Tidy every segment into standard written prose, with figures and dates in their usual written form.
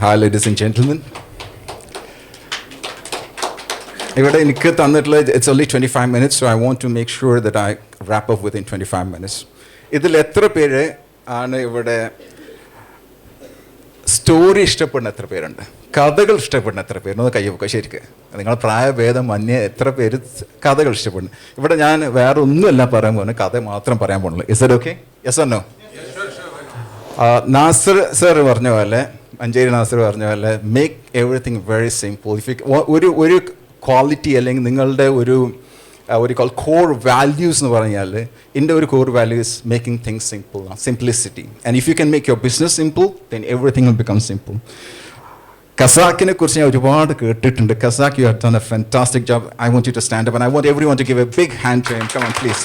Hi, ladies and gentlemen. It's only 25 minutes, so I want to make sure that I wrap up within 25 minutes. ഇതിൽ എത്ര പേര് ആണ് ഇവിടെ story ഇഷ്ടപ്പെടുന്ന എത്ര പേരുണ്ട്? കഥകൾ ഇഷ്ടപ്പെടുന്ന എത്ര പേര്? ഒന്ന് കൈ വെക്കുക. ശരിക്ക് നിങ്ങളുടെ പ്രായഭേദം അന്യ എത്ര പേര് കഥകൾ ഇഷ്ടപ്പെടുന്നു? ഇവിടെ ഞാൻ വേറെ ഒന്നുമല്ല പറയാൻ പോകുന്നത്, കഥ മാത്രം പറയാൻ പോകുന്നുള്ളൂ. Is it okay? Yes or no? Nasar sir പറഞ്ഞ പോലെ, മഞ്ചേരി നാസർ പറഞ്ഞ പോലെ, മേക്ക് എവറിത്തിങ് വെരി സിമ്പിൾ. ഒരു ക്വാളിറ്റി അല്ലെങ്കിൽ നിങ്ങളുടെ ഒരു കോർ വാല്യൂസ് എന്ന് പറഞ്ഞാൽ, എൻ്റെ ഒരു core value is making things simple, simplicity. And if you can make your business simple, then everything will become simple. Kazakhiനെ കുറിച്ച് ഞാൻ ഒരുപാട് കേട്ടിട്ടുണ്ട്. Kazakh, you have done a fantastic job. I want you to stand up and I want everyone to give a big hand to him. Come on, please.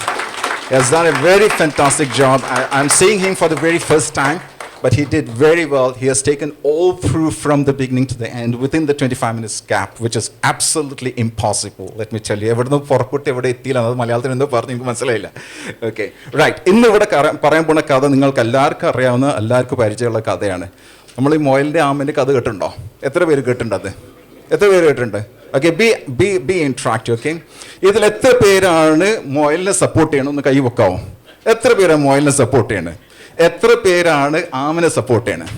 He has done a very fantastic job. I'm seeing him for the very first time, but he did very well. He has taken all through from the beginning to the end within the 25 minutes gap, which is absolutely impossible. Let me tell you. എവിടുന്ന് പുറപ്പെട്ട് എവിടെ എത്തിയില്ല, അത് മലയാളത്തിൽ എന്തോ പറഞ്ഞു എനിക്ക് മനസ്സിലായില്ല. Okay, right. ഇന്ന് ഇവിടെ പറയാൻ പോണ കഥ നിങ്ങൾക്ക് എല്ലാവർക്കും അറിയാവുന്ന, എല്ലാവർക്കും പരിചയമുള്ള കഥയാണ്. നമ്മൾ ഈ മൊയലിൻ്റെ ആമേൻ്റെ കഥ കേട്ടിട്ടുണ്ടോ? എത്ര പേര് കേട്ടിട്ടുണ്ട്? അത് എത്ര പേര് കേട്ടിട്ടുണ്ട്? Okay, B interact. ഓക്കെ, ഇതിൽ എത്ര പേരാണ് മൊയലിനെ സപ്പോർട്ട് ചെയ്യണമെന്ന് കൈ വെക്കാവോ? എത്ര പേരാണ് മൊയലിനെ സപ്പോർട്ട് ചെയ്യണത്? എത്ര പേരാണ് ആമനെ സപ്പോർട്ട് ചെയ്യണത്?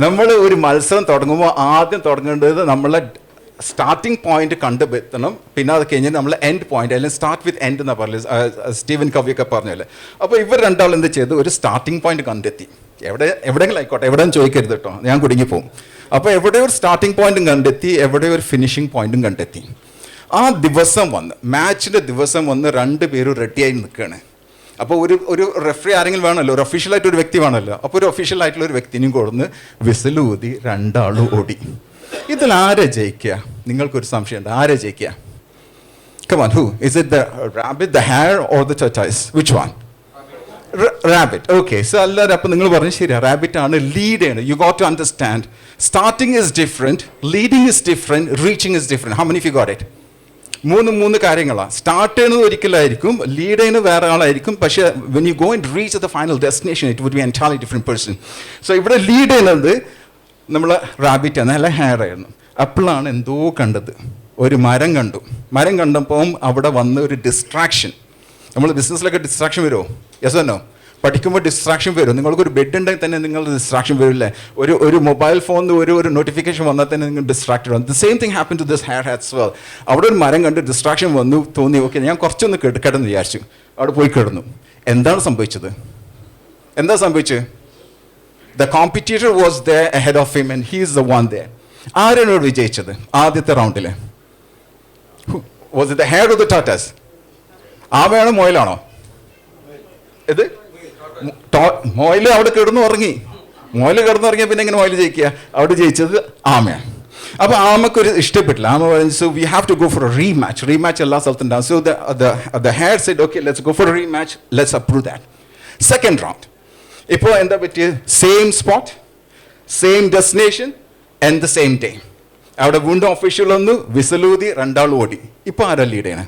നമ്മൾ ഒരു മത്സരം തുടങ്ങുമ്പോൾ ആദ്യം തുടങ്ങേണ്ടത് നമ്മളെ സ്റ്റാർട്ടിംഗ് പോയിന്റ് കണ്ടെത്തണം, പിന്നെ അത് കഴിഞ്ഞാൽ നമ്മൾ എൻഡ് പോയിന്റ്, അല്ലെങ്കിൽ സ്റ്റാർട്ട് വിത്ത് എൻഡ് എന്നാണ് പറഞ്ഞത്, സ്റ്റീവൻ കവിയൊക്കെ പറഞ്ഞല്ലേ. അപ്പോൾ ഇവർ രണ്ടാളും എന്ത് ചെയ്തു? ഒരു സ്റ്റാർട്ടിംഗ് പോയിന്റ് കണ്ടെത്തി. എവിടെയെങ്കിലും ആയിക്കോട്ടെ, എവിടെയും ചോദിക്കരുത് കേട്ടോ, ഞാൻ കുടുങ്ങിപ്പോവും. അപ്പോൾ എവിടെ ഒരു സ്റ്റാർട്ടിംഗ് പോയിന്റും കണ്ടെത്തി, എവിടെ ഒരു ഫിനിഷിംഗ് പോയിന്റും കണ്ടെത്തി. ആ ദിവസം വന്ന്, മാച്ചിൻ്റെ ദിവസം വന്ന്, രണ്ടുപേരും റെഡിയായി നിൽക്കുകയാണ്. അപ്പോൾ ഒരു റെഫറി ആരെങ്കിലും വേണമല്ലോ, ഒരു ഒഫീഷ്യലായിട്ട് ഒരു വ്യക്തി വേണമല്ലോ. അപ്പോൾ ഒരു ഒഫീഷ്യലായിട്ടുള്ള ഒരു വ്യക്തിനെയും കൊടുന്ന് വിസിലൂതി രണ്ടാളും ഓടി. ഇതിൽ ആരെ ജയിക്കുക? നിങ്ങൾക്കൊരു സംശയമുണ്ട്, ആരെ ജയിക്കുക? Come on, who? Is it the rabbit, the hare or the tortoise? Which one? Rabbit. Okay, so എല്ലാവരും അപ്പോൾ നിങ്ങൾ പറഞ്ഞു ശരിയാ, റാബിറ്റ് ആണ് ലീഡ് ചെയ്യണം. You got to understand, starting is different, leading is different, reaching is different. How many of you got it? മൂന്ന് കാര്യങ്ങളാണ്. Start ചെയ്യുന്നത് ഒരിക്കലായിരിക്കും, ലീഡ് ചെയ്യുന്നത് വേറെ ആളായിരിക്കും, പക്ഷേ when you go and reach the final destination, it would be an entirely different person. So ഇവിടെ lead ചെയ്യുന്നത് നമ്മൾ റാബിറ്റ് ആണ്, അല്ല ഹെയർ ആയിരുന്നു. അപ്പോഴാണ് എന്തോ കണ്ടത്, ഒരു മരം കണ്ടു. മരം കണ്ടപ്പം അവിടെ വന്ന ഒരു ഡിസ്ട്രാക്ഷൻ. നമ്മൾ ബിസിനസ്സിലൊക്കെ ഡിസ്ട്രാക്ഷൻ വരുമോ? Yes or no? പഠിക്കുമ്പോൾ ഡിസ്ട്രാക്ഷൻ വരും. നിങ്ങൾക്കൊരു ബെഡ് ഉണ്ടെങ്കിൽ തന്നെ നിങ്ങൾ ഡിസ്ട്രാക്ഷൻ വരില്ലേ? ഒരു മൊബൈൽ ഫോണിൽ ഒരു നോട്ടിഫിക്കേഷൻ വന്നാൽ തന്നെ നിങ്ങൾ ഡിസ്ട്രാക്റ്റഡ് ആവും. The same thing happen to this hair as well. അവിടെ ഒരു മരം കണ്ട് ഡിസ്ട്രാക്ഷൻ വന്നു, തോന്നി ഓക്കെ ഞാൻ കുറച്ചൊന്ന് കിടന്ന് വിചാരിച്ചു. അവിടെ പോയി കിടന്നു. എന്താണ് സംഭവിച്ചത്? എന്താ സംഭവിച്ചത്? The competitor was there ahead of him and he is the one there. ആരാണ് വിജയിച്ചത് ആദ്യത്തെ റൗണ്ടിൽ? Was it the hare or the tortoise? ആമയാണോ മൊയലാണോ? ഇത് മൊയൽ അവിടെ കിടന്നുറങ്ങി. മൊയൽ കിടന്നുറങ്ങിയ പിന്നെ എങ്ങനെ മൊയൽ ജയിക്കുക? അവിടെ ജയിച്ചത് ആമയാണ്. അപ്പോൾ ആമക്കൊരു ഇഷ്ടപ്പെട്ടില്ല. ആമ പറഞ്ഞു, so we have to go for a rematch എല്ലാ സ്ഥലത്തും ഉണ്ടാകും. So the hare said, okay, let's go for a rematch, let's approve that. Second round. ഇപ്പോൾ എന്താ പറ്റിയത്? Same spot, same destination and the same day. അവിടെ വീണ്ടും official വന്നു, വിസലൂതി, രണ്ടാളും ഓടി. ഇപ്പോൾ ആരാ ലീഡ് ചെയ്യണേ?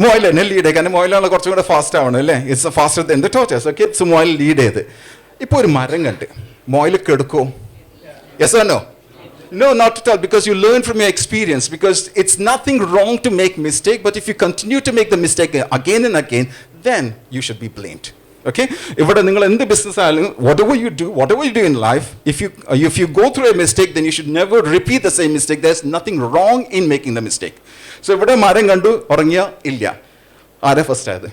മൊയൽ തന്നെ ലീഡ് ചെയ്ത്, കാരണം മൊയലാണ് കുറച്ചും കൂടെ ഫാസ്റ്റ് ആവണം അല്ലേ? It's faster than the tortoise. Okay, it's മൊയൽ ലീഡ് ചെയ്ത്. ഇപ്പോൾ ഒരു മരം കണ്ട് മൊയൽ കെടുക്കോ? Yes or no? No, not at all, because you learn from your experience, because it's nothing wrong to make mistake, but if you continue to make the mistake again and again, then you should be blamed. Okay, ഇവിടെ നിങ്ങൾ എന്ത് business ആയാലും, whatever you do in life, if you go through a mistake, then you should never repeat the same mistake. There's nothing wrong in making the mistake. So ഇവിടെ മരം കണ്ടു, ഉറങ്ങിയ ഇല്ല. ആരാ ഫസ്റ്റ് ആയത്?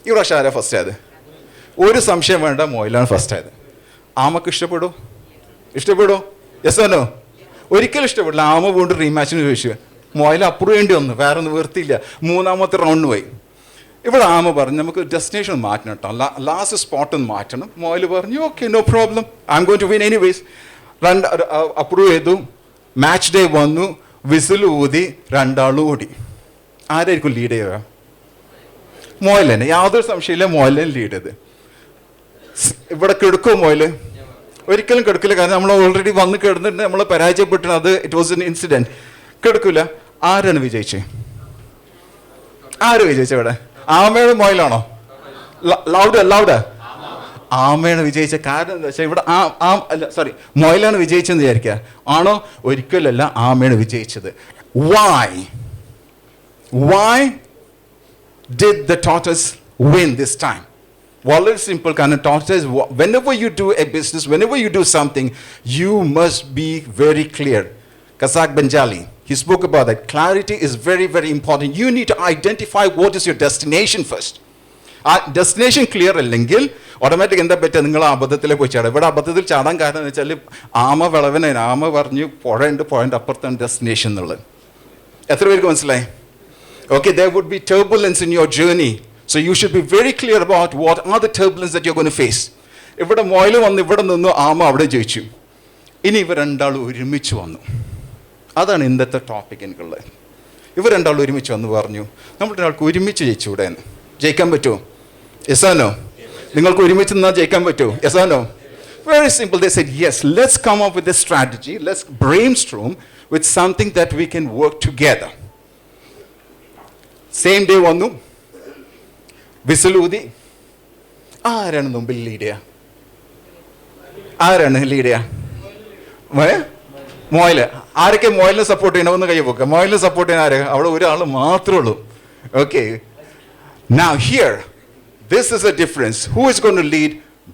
ഈ പ്രാവശ്യം ആരാ ഫസ്റ്റ് ആയത്? ഒരു സംശയം വേണ്ട, മൊയിലാണ് ഫസ്റ്റ് ആയത്. ആമക്ക് ഇഷ്ടപ്പെടോ? Yes or no? ഒരിക്കലും ഇഷ്ടപ്പെടില്ല. ആമ വീണ്ടും റീമാച്ചിന് ചോദിച്ചു. മൊയിൽ അപ്രൂവ് ചെയ്യേണ്ടി വന്നു, വേറെ ഒന്നും നിർത്തിയില്ല. മൂന്നാമത്തെ റൗണ്ടിന് പോയി. ഇവിടെ ആമ പറഞ്ഞു നമുക്ക് ഡെസ്റ്റിനേഷൻ മാറ്റണം കേട്ടോ, ലാസ്റ്റ് സ്പോട്ട് ഒന്ന് മാറ്റണം. മൊയിൽ പറഞ്ഞു okay, no problem, I M going to win anyways. Approve ചെയ്തു. മാച്ച് ഡേ വന്നു, വിസിൽ ഊതി, രണ്ടാളും ഓടി. ആരായിരിക്കും ലീഡ് ചെയ്യുക? മൊയിൽ തന്നെ, യാതൊരു സംശയമില്ല, മൊയിൽ തന്നെ ലീഡ് ചെയ്ത്. ഇവിടെ കെടുക്കുമോ മൊയിൽ? ഒരിക്കലും കെടുക്കില്ല, കാരണം നമ്മൾ ഓൾറെഡി വന്ന് കിടന്നിട്ട് നമ്മൾ പരാജയപ്പെട്ടു. അത് ഇറ്റ് വാസ് എൻ ഇൻസിഡൻറ്റ്. കെടുക്കില്ല. ആരാണ് വിജയിച്ചത്? ആര് വിജയിച്ചത് ഇവിടെ? ആമയുടെ മൊയിലാണോ? ലൗഡ്. ആമയാണ് വിജയിച്ച കാരണം എന്താ വെച്ചാൽ ഇവിടെ മൊയിലാണ് വിജയിച്ചെന്ന് വിചാരിക്കുക. ആണോ? ഒരിക്കലല്ല, ആമയാണ് വിജയിച്ചത്. Why did the tortoise win this time? വളരെ simple. കാരണം tortoise, whenever you do a business, whenever you do something, you must be very clear. Kazakh Benjali, he spoke about that. Clarity is very, very important. You need to identify what is your destination first. ആ destination clear അല്ലെങ്കിൽ automatic എന്താ പറ്റുക, നിങ്ങൾ അബദ്ധത്തിലേക്ക് പോയി ചാടും. ഇവിടെ അബദ്ധത്തിൽ ചാടാൻ കാരണം എന്ന് വെച്ചാൽ ആമ വിളവനായി, ആമ പറഞ്ഞു പുഴയുണ്ട്, പുഴൻ്റെ അപ്പുറത്താണ് ഡെസ്റ്റിനേഷൻ എന്നുള്ളത്. എത്ര പേർക്ക് മനസ്സിലായി? Okay, there would be turbulence in your journey. So you should be very clear about what are the turbulence that you're going to face. ഇവിടെ മൊയില് വന്ന് ഇവിടെ നിന്നു, ആമ അവിടെ ജയിച്ചു. ഇനി ഇവർ രണ്ടാളും ഒരുമിച്ച് വന്നു. അതാണ് ഇന്നത്തെ ടോപ്പിക് എനിക്കുള്ളത്. ഇവർ രണ്ടാളും ഒരുമിച്ച് വന്ന് പറഞ്ഞു, നമ്മൾ ഒരാൾക്ക് ഒരുമിച്ച് ജയിച്ചുകൂടെ എന്ന്. ജയിക്കാൻ പറ്റുമോ? യെസാനോ? നിങ്ങൾക്ക് ഒരുമിച്ച് നിന്നാൽ ജയിക്കാൻ പറ്റുമോ? യെസാനോ? Very simple. They said, yes, let's come up with a strategy. Let's brainstorm with something that we can work together. Same day വന്നു, വിസിലൂതി. ആരാണ് മുമ്പിൽ ലീഡ് ചെയ്യുക? ആരാണ് ലീഡ് ചെയ്യുക? മൊയില്. ആരൊക്കെ മൊയിലിനെ സപ്പോർട്ട് ചെയ്യണമെന്ന് കൈ പോക്കുക. മൊയിലിനെ സപ്പോർട്ട് ചെയ്യാൻ ആര്? അവിടെ ഒരാൾ മാത്രമേ ഉള്ളൂ. Okay, now here, this is a difference. Who is going to lead?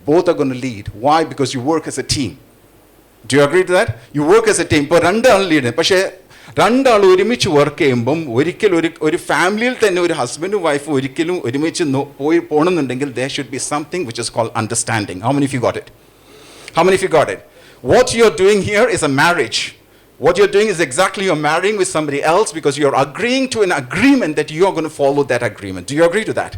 Both are going to lead. Why? Because you work as a team. Do you agree to that? You work as a team. ഇപ്പോൾ രണ്ടാൾ lead. പക്ഷേ രണ്ടാൾ ഒരുമിച്ച് work ചെയ്യുമ്പം ഒരിക്കലും ഒരു ഫാമിലിയിൽ തന്നെ ഒരു ഹസ്ബൻഡും വൈഫും ഒരിക്കലും ഒരുമിച്ച് പോകണമെന്നുണ്ടെങ്കിൽ there should be something which is called understanding. How many of you got it? How many of you got it? What you're doing here is a marriage. What you're doing is exactly you're marrying with somebody else because you're agreeing to an agreement that you're going to follow that agreement. Do you agree to that?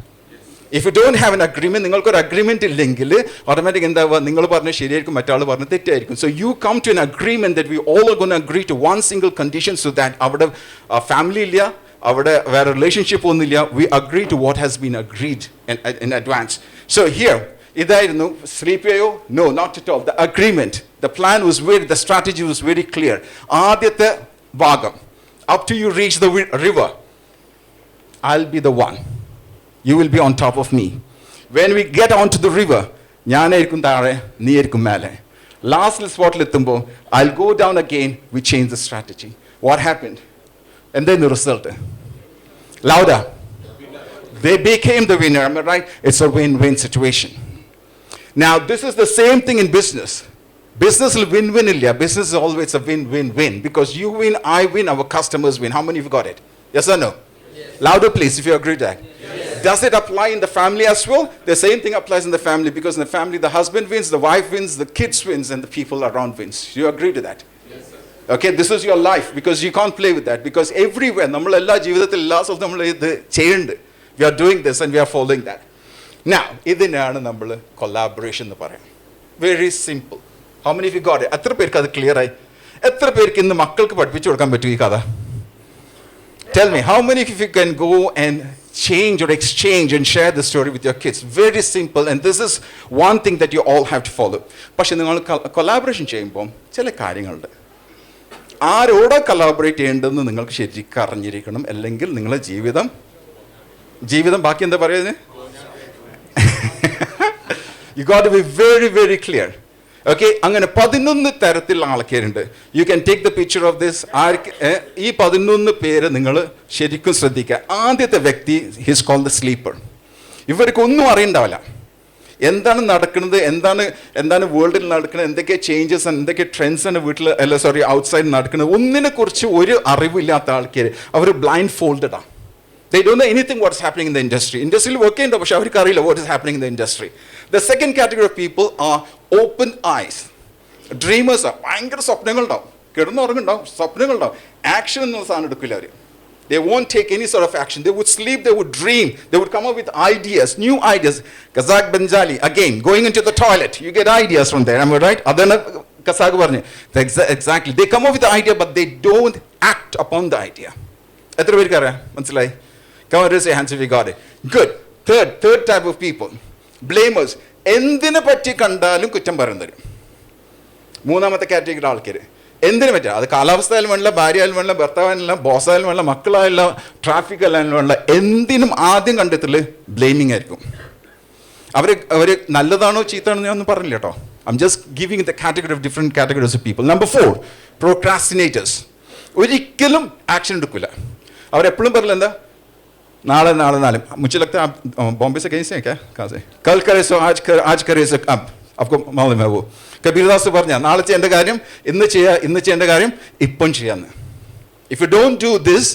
If you don't have an agreement, നിങ്ങൾക്കൊരു agreement ഇല്ലെങ്കിൽ automatic എന്താവുക, നിങ്ങൾ പറഞ്ഞ ശരിയായിരിക്കും, മറ്റാൾ പറഞ്ഞ തെറ്റായിരിക്കും. So you come to an agreement that we all are going to agree to one single condition so that അവിടെ family ഇല്ല, അവിടെ വേറെ റിലേഷൻഷിപ്പ് ഒന്നുമില്ല. We agree to what has been agreed in advance. So here, ഇതായിരുന്നു സ്ലീപ്പിയോ? No, not at all. The agreement, the plan was the strategy was very clear. ആദ്യത്തെ ഭാഗം, up to you reach the river, I'll be the one. You will be on top of me. When we get onto the river, ഞാനായിരിക്കും താഴെ, നീയായിരിക്കും മേലെ. Last സ്പോട്ടിൽ എത്തുമ്പോൾ I'll go down again. We change the strategy. What happened? And then the result. Louder. They became the winner. Am I right? It's a win-win situation. Now this is the same thing in business. Business will win-win illa. Business is always a win-win-win because you win, I win, our customers win. How many of you got it? Yes or no? Yes. Louder please if you agree to that. Yes. Does it apply in the family as well? The same thing applies in the family because in the family the husband wins, the wife wins, the kids wins, and the people around wins. You agree to that? Yes, sir. Okay, this is your life because you can't play with that because everywhere നമ്മൾ എല്ലാ ജീവിതത്തിൽ എല്ലാ സ്ഥലത്തും നമ്മൾ ഇത് ചെയ്യുന്നുണ്ട്. We are doing this and we are following that. Now, ഇതിനാണ് നമ്മൾ കൊളാബറേഷൻ എന്ന് പറയാം. Very simple. How many of you got it? എത്ര പേർക്ക് അത് ക്ലിയർ ആയി? എത്ര പേർക്ക് ഇന്ന് മക്കൾക്ക് പഠിപ്പിച്ചു കൊടുക്കാൻ പറ്റും ഈ കഥ? Tell me, how many of you can go and change or exchange and share the story with your kids? Very simple, and this is one thing that you all have to follow. പക്ഷെ നിങ്ങൾ collaboration ചെയ്യുമ്പോൾ ചില കാര്യങ്ങളുണ്ട്. ആരോടെ collaborate ചെയ്യേണ്ടതെന്ന് നിങ്ങൾക്ക് ശരിക്കും അറിഞ്ഞിരിക്കണം, അല്ലെങ്കിൽ നിങ്ങളുടെ ജീവിതം ബാക്കി എന്താ പറയുന്നത്? You got to be very, very clear. Okay, അങ്ങനെ 11 തരത്തിലുള്ള ആൾക്കാരുണ്ട്. You can take the picture of this. ഈ 11 പേര് നിങ്ങൾ ശരിക്കും ശ്രദ്ധിക്കുക. ആദ്യത്തെ വ്യക്തി he's called the sleeper. ഇവർക്ക് ഒന്നും അറിയണ്ടാവില്ല. എന്താണ് നടക്കുന്നത്, എന്താണ് വേൾഡിൽ നടക്കുന്നത്, എന്തൊക്കെ ചേഞ്ചസ്, എന്തൊക്കെ ട്രെൻഡ്സ് ആണ് വീട്ടിൽ ഔട്ട്സൈഡ് നടക്കുന്നത്, ഒന്നിനെ കുറിച്ച് ഒരു അറിവില്ലാത്ത ആൾക്കാർ. അവർ ബ്ലൈൻഡ് ഫോൾഡഡ് ആണ്. They don't know anything what's happening in the industry. Industry work in പക്ഷെ അവർക്ക് അറിയില്ല what is happening in the industry. The second category of people are open eyes. Dreamers are. ഭയങ്കര സ്വപ്നങ്ങളുണ്ടാവും, കിടന്നുറങ്ങുണ്ടാവും, സ്വപ്നങ്ങളുണ്ടാവും. ആക്ഷൻ എന്നുള്ള സാധനം എടുക്കില്ല അവർ. They won't take any sort of action. They would sleep, they would dream, they would come up with ideas, new ideas. Kazakh Benjali, again, going into the toilet, you get ideas from there. Am I right? Adana Kazakh പറഞ്ഞു. Exactly. They come up with the idea, but they don't act upon the idea. എത്ര പേർക്ക് അറിയാം? മനസ്സിലായി? Come on, raise your hands if you got it. Good. Third type of people. Blamers. എന്തിനെ പറ്റി കണ്ടാലും കുറ്റം പറയുന്നവരും. മൂന്നാമത്തെ കാറ്റഗറി ആൾക്കാർ. എന്തിനു പറ്റുക, അത് കാലാവസ്ഥയാലും വേണ്ട, ഭാര്യയായാലും വേണ്ട, ഭർത്താവായാലും ബോസായാലും വേണ്ട, മക്കളായാലും ട്രാഫിക് ആയാലും വേണ്ട, എന്തിനും ആദ്യം കണ്ടെത്തല് ബ്ലെയിമിങ് ആയിരിക്കും. അവർ നല്ലതാണോ ചീത്താണോ ഞാൻ ഒന്നും പറഞ്ഞില്ല കേട്ടോ. I'm just giving the category of different categories of people. Number 4, procrastinators. ഒരിക്കലും ആക്ഷൻ എടുക്കില്ല. അവരെപ്പോഴും പറയില്ല എന്താ നാളെ मुझे लगता है आप बॉम्बे से कहीं से हैं क्या? कहाँ से? कल करे सो आज करे सो अब आपको मालूम है वो കബീർദാസ് പറഞ്ഞ നാളെ ചെയ്യേണ്ട കാര്യം ഇന്ന് ചെയ്യേണ്ട കാര്യം ഇപ്പം ചെയ്യാന്ന്. If you don't do this,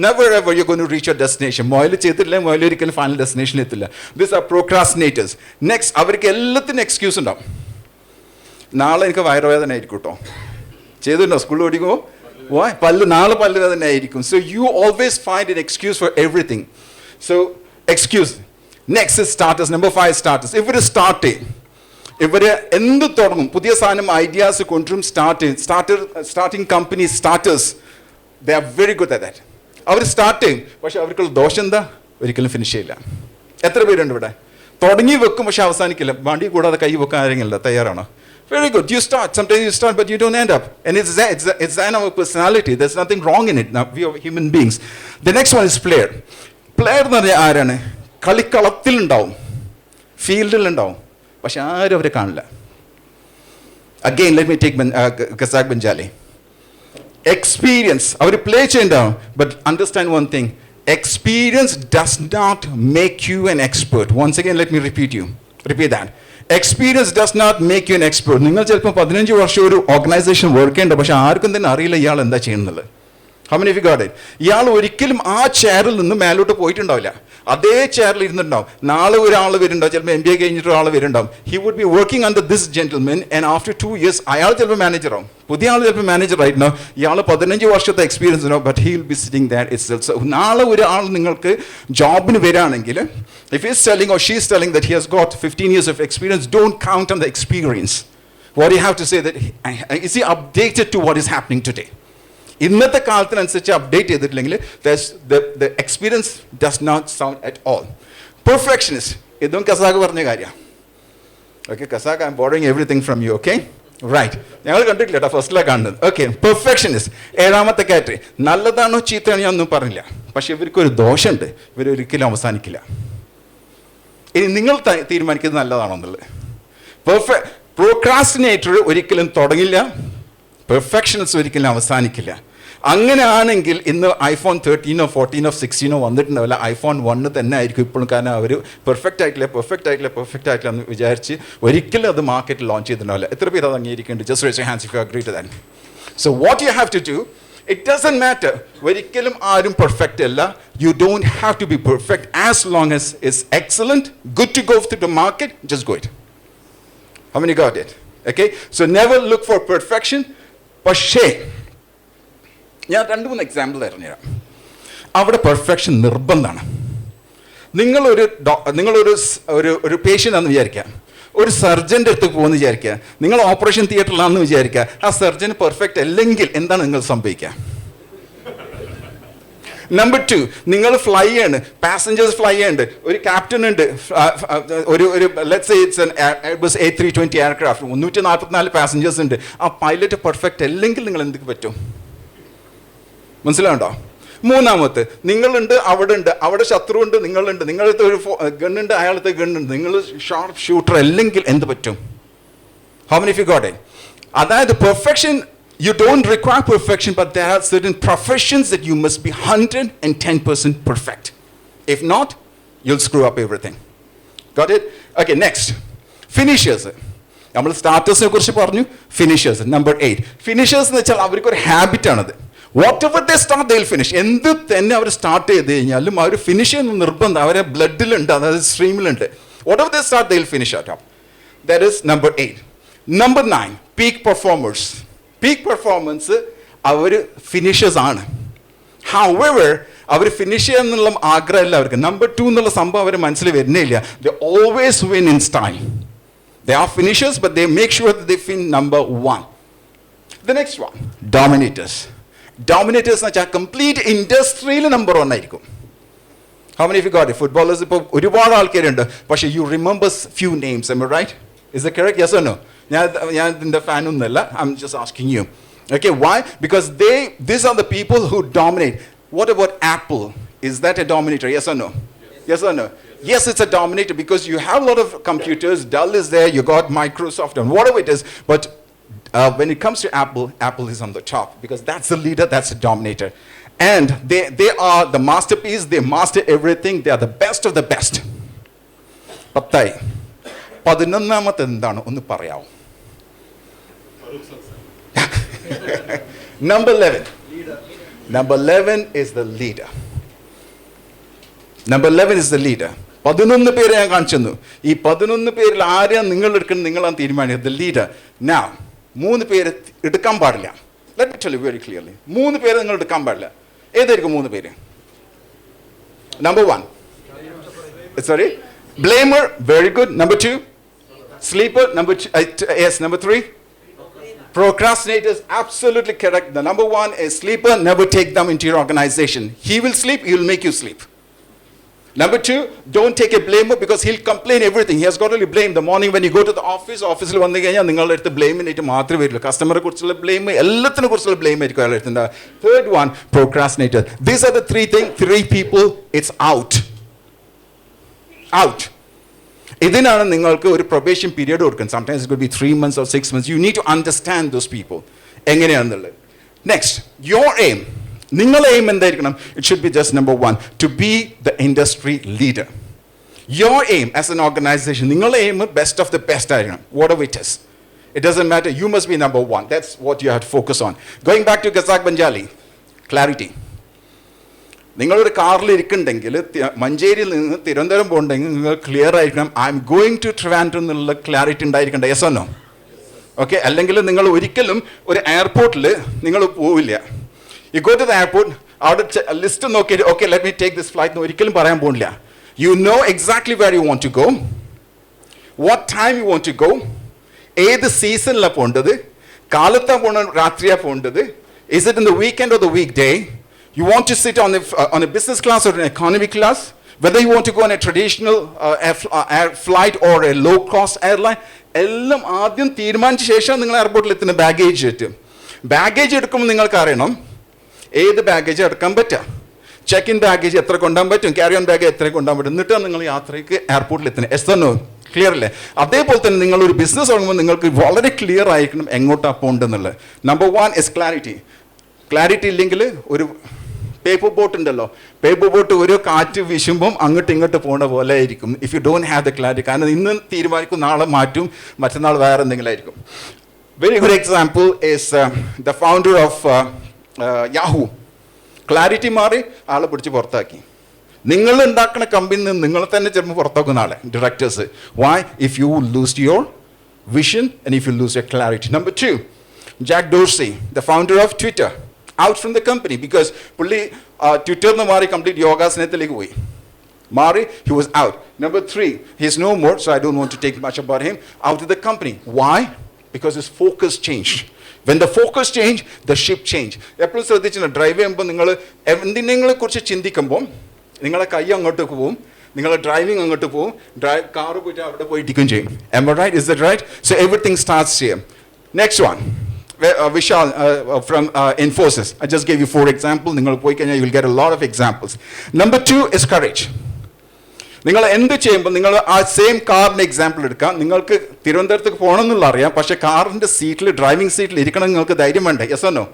never ever you're going to reach your destination. MOIL ചെയ്തിട്ടില്ല, മൊയിൽ ഒരിക്കലും ഫൈനൽ ഡെസ്റ്റിനേഷനിൽ എത്തില്ല. These are procrastinators. Next, അവർക്ക് എല്ലാത്തിനും എക്സ്ക്യൂസ് ഉണ്ടാവും. നാളെ എനിക്ക് വയറുവേദന ആയിരിക്കും കേട്ടോ. ചെയ്തിട്ടുണ്ടോ സ്കൂളിൽ ഓടിക്കുമ്പോൾ? നാളെ പല്ല് വേദന ആയിരിക്കും. So you always find an excuse for everything. So excuse. Next is starters. Number 5, starters. ഇവർ എന്ത് തുടങ്ങും, പുതിയ സാധനം ഐഡിയാസ് കൊണ്ടുവരും, starting company starters, they are very good at that. അവർ സ്റ്റാർട്ട് ചെയ്യും, പക്ഷെ അവർക്കുള്ള ദോഷം എന്താ? ഒരിക്കലും ഫിനിഷ് ചെയ്യില്ല. എത്ര പേരുണ്ട് ഇവിടെ? തുടങ്ങി വെക്കും പക്ഷെ അവസാനിക്കില്ല. വണ്ടി കൂടാതെ കൈ വെക്കാൻ ആരെങ്കിലും തയ്യാറാണോ? Very good. You start. Sometimes you start, but you don't end up. And it's in our personality. There's nothing wrong in it. Now, we are human beings. The next one is player. Player എന്ന് പറഞ്ഞാൽ ആരാണ്? കളിക്കളത്തിലുണ്ടാവും, ഫീൽഡിലുണ്ടാവും, പക്ഷെ ആരും അവരെ കാണില്ല. Again, let me take Kazakh Benjali. Experience. അവർ play ചെയ്യുന്നുണ്ടാവും, but understand one thing. Experience does not make you an expert. Once again, let me repeat that. Experience does not make you an expert. നിങ്ങൾ ചിലപ്പോൾ 15 വർഷം ഒരു organisation work ചെയ്യേണ്ട, പക്ഷെ ആർക്കും തന്നെ അറിയില്ല ഇയാൾ എന്താ ചെയ്യുന്നത്. How many of you got it? ഇയാൾ ഒരിക്കലും ആ ചെയറിൽ നിന്ന് മേലോട്ട് പോയിട്ടുണ്ടാവില്ല, അതേ ചെയറിൽ ഇരുന്നിട്ടുണ്ടാവും. നാളെ ഒരാൾ വരുന്നുണ്ടാവും, ചിലപ്പോൾ MBA കഴിഞ്ഞിട്ട് ഒരാൾ വരുന്നുണ്ടാവും. He would be working under this gentleman and after 2 years അയാൾ ചിലപ്പോൾ മാനേജറാവും, പുതിയ ആൾ ചിലപ്പോൾ മാനേജർ ആയിട്ടുണ്ടാവും. ഇയാൾ 15 വർഷത്തെ എക്സ്പീരിയൻസ് ഉണ്ടാവും, but he will be sitting there itself. So നാളെ ഒരാൾ നിങ്ങൾക്ക് ജോബിന് വരികയാണെങ്കിൽ, if he is telling or she is telling that he has got 15 years of experience, don't count on the experience. What you have to say that is he updated to what is happening today? ഇന്നത്തെ കാലത്തിനനുസരിച്ച് update ചെയ്തിട്ടില്ലെങ്കിൽ the experience does not sound at all. Perfectionist. ഇതും Kazakh പറഞ്ഞ കാര്യമാണ്. Okay Kazakh, I'm borrowing everything from you. Okay right, ഞങ്ങൾ കണ്ടിട്ടില്ല കേട്ടോ, ഫസ്റ്റിലാണ് കാണുന്നത്. Okay, perfectionist. 7ാമത്തെ കാറ്റഗറി. നല്ലതാണോ ചീത്തയാണോ ഞാൻ ഒന്നും പറഞ്ഞില്ല, പക്ഷെ ഇവർക്കൊരു ദോഷമുണ്ട്, ഇവരൊരിക്കലും അവസാനിക്കില്ല. ഇനി നിങ്ങൾ തീരുമാനിക്കുന്നത് നല്ലതാണോ എന്നുള്ളത്. പ്രോക്രാസ്റ്റിനേറ്റർ ഒരിക്കലും തുടങ്ങില്ല, പെർഫെക്ഷനിസ്റ്റ് ഒരിക്കലും അവസാനിക്കില്ല. അങ്ങനെയാണെങ്കിൽ ഇന്ന് iPhone 13 or 14 or 16 വന്നിട്ടുണ്ടാവില്ല, iPhone 1 തന്നെ ആയിരിക്കും ഇപ്പോഴും. കാരണം അവർ പെർഫെക്റ്റ് ആയിട്ടില്ല എന്ന് വിചാരിച്ച് ഒരിക്കലും അത് മാർക്കറ്റിൽ ലോഞ്ച് ചെയ്തിട്ടുണ്ടാവില്ല. എത്ര പേര് അത് അംഗീകരിക്കുന്നുണ്ട്? Just raise your hands if you agree to that. So what you have to do, it doesn't matter. ഒരിക്കലും ആരും പെർഫെക്റ്റ് അല്ല. You don't have to be perfect as long as it's excellent, good to go to the market, just go it. How many got it? Okay, so never look for perfection. പക്ഷേ ഞാൻ 2-3 example തരുന്നുതരാം. അവിടെ perfection നിർബന്ധമാണ്. നിങ്ങളൊരു patient ആണെന്ന് വിചാരിക്കുക, ഒരു സർജൻ്റെ അടുത്ത് പോകുമെന്ന് വിചാരിക്കുക, നിങ്ങൾ ഓപ്പറേഷൻ തിയേറ്ററിലാണെന്ന് വിചാരിക്കുക. ആ സർജൻ പെർഫെക്റ്റ് അല്ലെങ്കിൽ എന്താണ് നിങ്ങൾ സംഭവിക്കുക? നമ്പർ 2, നിങ്ങൾ ഫ്ലൈ ആണ്, പാസഞ്ചേഴ്സ് ഫ്ലൈ ഉണ്ട്, ഒരു ക്യാപ്റ്റൻ ഉണ്ട്, ഒരു let's say it's an Airbus A320 aircraft, 344 passengers ഉണ്ട്. ആ പൈലറ്റ് പെർഫെക്റ്റ് അല്ലെങ്കിൽ നിങ്ങൾ എന്തൊക്കെ പറ്റും? മനസ്സിലാവുണ്ടോ? 3ാമത്തെ, നിങ്ങളുണ്ട്, അവിടെ ശത്രു ഉണ്ട്, നിങ്ങളുണ്ട്, നിങ്ങളടുത്ത് ഒരു ഗണ്ണുണ്ട്, അയാളത്തെ ഗണ്ണുണ്ട്, നിങ്ങൾ ഷാർപ്പ് ഷൂട്ടർ അല്ലെങ്കിൽ എന്ത് പറ്റും? How many of you got it? അതായത് perfection, you don't require perfection, but there are certain professions that you must be 110% perfect. If not, you'll screw up everything. Got it? Okay, next. Finishers. നമ്മൾ സ്റ്റാർട്ടേഴ്സിനെ കുറിച്ച് പറഞ്ഞു. Finishers, number 8. Finishers എന്ന് വെച്ചാൽ അവർക്കൊരു ഹാബിറ്റാണത്. Whatever they start they will finish. എന്ത് തന്നെ അവർ start ചെയ്ത് കഴിഞ്ഞാലും അവർ ഫിനിഷ് ചെയ്യുന്ന നിർബന്ധം അവരെ ബ്ലഡിലുണ്ട്, അതായത് സ്ട്രീമിലുണ്ട്. Whatever they start they will finish it. That is number 8. Number 9, peak performers. Peak performance അവർ ഫിനിഷേഴ്സ് ആണ്. ഹൗവർ അവർ ഫിനിഷ് ചെയ്യാന്നുള്ള ആഗ്രഹമല്ല അവർക്ക്. നമ്പർ 2 എന്നുള്ള സംഭവം അവർ മനസ്സിൽ വരുന്നില്ല. They always win in style. They are finishers, but they make sure that they fin number 1. The next one, dominators. Dominators എന്ന് വെച്ചാൽ കംപ്ലീറ്റ് ഇൻഡസ്ട്രിയിൽ നമ്പർ 1 ആയിരിക്കും. How many of you got it? Footballers ഇപ്പോൾ ഒരുപാട് ആൾക്കാരുണ്ട്, പക്ഷേ you remember few names. Am I right? Is that correct? Yes or no? ഞാൻ ഇതിൻ്റെ ഫാനൊന്നുമല്ല. I'm just asking you. Okay, why? Because these are the people who dominate. What about Apple? Is that a dominator? Yes or no? Yes or no? Yes, it's a dominator because you have a lot of computers. Dell is there, you got Microsoft and whatever it is. But when it comes to Apple, Apple is on the top because that's the leader, that's the dominator. And they are the masterpiece, they master everything, they are the best of the best. പത്തായി 11ാമത്തെ എന്താണ് ഒന്ന് പറയാമോ? Number 11. Number 11 is the leader. Number 11 is the leader. 11 പേരെ ഞാൻ കാണിച്ചു തന്നു. ഈ 11 പേരിൽ ആരെയാണ് നിങ്ങൾ എടുക്കുന്നത്, നിങ്ങളാണ് തീരുമാനിക്കുന്നത്. The leader. Now, 3 പേര് എടുക്കാൻ പാടില്ല. Let me tell you very clearly. 3 പേര് നിങ്ങൾ എടുക്കാൻ പാടില്ല. ഏതായിരിക്കും 3 പേര്? Number 1. Sorry? Blamer, very good. Number 2. Sleeper. Number 3. Procrastinators, absolutely correct. The number 1 is sleeper. Never take them into your organization. He will sleep, he will make you sleep. Number 2, don't take a blamer because he'll complain everything. He has got to blame. The morning when you go to the office, office il vannu kayya ningal eduthu blame it maathre varilla. Customer kurichulla blame, ellathine kurichulla blame irikku ayal edutunda. Third one, procrastinator. These are the 3 people, it's out. Out. ഇതിനാണ് നിങ്ങൾക്ക് ഒരു probation period കൊടുക്കുന്നത്. Sometimes it could be 3 months or 6 months. You need to understand those people. എങ്ങനെയാണെന്നുള്ളത്. Next, your aim. നിങ്ങളുടെ aim എന്തായിരിക്കണം? It should be just number 1, to be the industry leader. Your aim as an organization, നിങ്ങളുടെ aim best of the best ആയിരിക്കണം. Whatever it is. It doesn't matter. You must be number 1. That's what you have to focus on. Going back to Ghazak Banjali, clarity. നിങ്ങളൊരു കാറിൽ ഇരിക്കുന്നുണ്ടെങ്കിൽ മഞ്ചേരിയിൽ നിന്ന് തിരുവനന്തപുരം പോകണമെങ്കിൽ നിങ്ങൾ clear ആയിരിക്കണം. I M going to Trivandrum എന്നുള്ള clarity ഉണ്ടായിരിക്കണ്ട. Yes or no? ഓക്കെ. അല്ലെങ്കിൽ നിങ്ങൾ ഒരിക്കലും ഒരു എയർപോർട്ടിൽ നിങ്ങൾ പോവില്ല. You go to the airport, അവിടെ ലിസ്റ്റ് നോക്കിയിട്ട് okay let me take this flight എന്ന് ഒരിക്കലും പറയാൻ പോകുന്നില്ല. You know exactly where you want to go, what time you want to go, ഏത് സീസണിലാണ് പോകേണ്ടത്, കാലത്താണ് പോകേണ്ടത്, രാത്രിയാണ് പോകേണ്ടത്, is it in the weekend or the week day. You want to sit on a business class or an economy class, whether you want to go on a traditional air flight or a low cost airline, എല്ലാം ആദ്യം തീരുമാനിച്ച ശേഷം നിങ്ങൾ എയർപോർട്ടിൽ എത്തുന്ന baggage എത്തും. Baggage എടുക്കുമ്പോൾ നിങ്ങൾക്ക് അറിയണം ഏത് ബാഗേജ് എടുക്കാൻ പറ്റുക, ചെക്ക് ഇൻ ബാഗേജ് എത്ര കൊണ്ടുപോകാൻ പറ്റും, ക്യാരി ഓൺ ബാഗേജ് എത്ര കൊണ്ടുപോകാൻ പറ്റും, എന്നിട്ടാണ് നിങ്ങൾ യാത്രയ്ക്ക് എയർപോർട്ടിൽ എത്തുന്നത്. എസ് എന്നോ? ക്ലിയർ അല്ലേ? അതേപോലെ തന്നെ നിങ്ങളൊരു ബിസിനസ് തുടങ്ങുമ്പോൾ നിങ്ങൾക്ക് വളരെ ക്ലിയർ ആയിരിക്കണം എങ്ങോട്ടാണ് പോകേണ്ടതെന്നുള്ളത്. Number 1 is clarity. ക്ലാരിറ്റി ഇല്ലെങ്കിൽ ഒരു പേപ്പർ ബോട്ട് ഉണ്ടല്ലോ, പേപ്പർ ബോട്ട് ഒരു കാറ്റ് വീശുമ്പം അങ്ങോട്ട് ഇങ്ങോട്ട് പോകണ പോലെ ആയിരിക്കും if you don't have the clarity. കാരണം ഇന്ന് തീരുമാനിക്കും, നാളെ മാറ്റും, മറ്റന്നാൾ വേറെ എന്തെങ്കിലും ആയിരിക്കും. Very good example is the founder of Yahoo. Clarity മാറി ആളെ പിടിച്ച് പുറത്താക്കി. നിങ്ങൾ ഉണ്ടാക്കുന്ന കമ്പനിയിൽ നിന്ന് നിങ്ങൾ തന്നെ ചിലപ്പോൾ പുറത്താക്കുന്ന ആളെ directors. Why? If you lose your vision and if you lose your clarity. Number 2, Jack Dorsey, the founder of Twitter, out from the company because പുള്ളി ട്വിറ്ററിൽ മാറി കംപ്ലീറ്റ് യോഗാസനത്തിലേക്ക് പോയി. മാറി, he was out. Number 3, he is no more, so I don't want to take much about him, out of the company. Why? Because his focus changed. When the focus changed, the ship changed. എപ്പോഴും ശ്രദ്ധിച്ചിട്ടുണ്ട്, drive ചെയ്യുമ്പോൾ നിങ്ങൾ എന്തിനെ കുറിച്ച് ചിന്തിക്കുമ്പോൾ നിങ്ങളെ കൈ അങ്ങോട്ടേക്ക് പോകും, നിങ്ങളുടെ ഡ്രൈവിംഗ് അങ്ങോട്ട് പോകും, കാറ് പോയിട്ട് അവിടെ പോയി ഇരിക്കുകയും ചെയ്യും. Am I right? Is that right? So everything starts here. Next one. Vishal from Infosys. I just gave you 4 examples. നിങ്ങൾ പോയി കഴിഞ്ഞാൽ you will get a lot of examples. Number 2 is courage. നിങ്ങൾ എന്ത് ചെയ്യുമ്പോൾ നിങ്ങൾ ആ സെയിം കാറിൻ്റെ example എടുക്കാം. നിങ്ങൾക്ക് തിരുവനന്തപുരത്തേക്ക് പോകണം എന്നുള്ള അറിയാം, പക്ഷേ കാറിൻ്റെ സീറ്റിൽ, ഡ്രൈവിംഗ് സീറ്റിൽ ഇരിക്കണം നിങ്ങൾക്ക് ധൈര്യം വേണ്ടേ? Yes or no?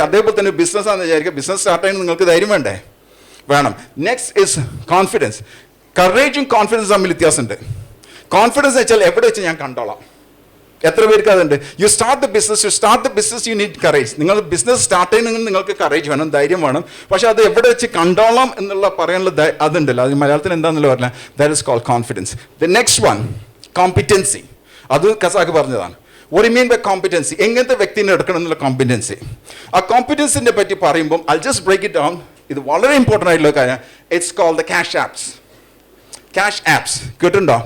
അതേപോലെ തന്നെ ബിസിനസ് ആണെന്ന് വിചാരിക്കുക, ബിസിനസ് സ്റ്റാർട്ട് ചെയ്യുന്നത് നിങ്ങൾക്ക് ധൈര്യം വേണ്ടേ? വേണം. Next is confidence. കറേജും കോൺഫിഡൻസും തമ്മിൽ വ്യത്യാസമുണ്ട്. കോൺഫിഡൻസ് വെച്ചാൽ എവിടെ വെച്ച് ഞാൻ കണ്ടോളാം. എത്ര പേർക്ക് അതുണ്ട്? You start the business you need courage. നിങ്ങൾ ബിസിനസ് സ്റ്റാർട്ട് ചെയ്യണമെങ്കിൽ നിങ്ങൾക്ക് കറേജ് വേണം, ധൈര്യം വേണം. പക്ഷേ അത് എവിടെ വെച്ച് കണ്ടോളാം എന്നുള്ള പറയാനുള്ള അതുണ്ടല്ലോ, അത് മലയാളത്തിൽ എന്താണെന്നുള്ള പറഞ്ഞാൽ that is called confidence. The next one, competency. അത് ഖസാക്ക് പറഞ്ഞതാണ്. What do you mean by competency? എങ്ങനത്തെ വ്യക്തിനെ എടുക്കണം എന്നുള്ള കോമ്പിറ്റൻസി. ആ കോമ്പിറ്റൻസിനെ പറ്റി പറയുമ്പോൾ I'll just break it down. ഇത് വളരെ ഇമ്പോർട്ടൻ്റ് ആയിട്ടുള്ള കാര്യം. It's called the cash apps. Cash apps. കേട്ടിട്ടുണ്ടോ?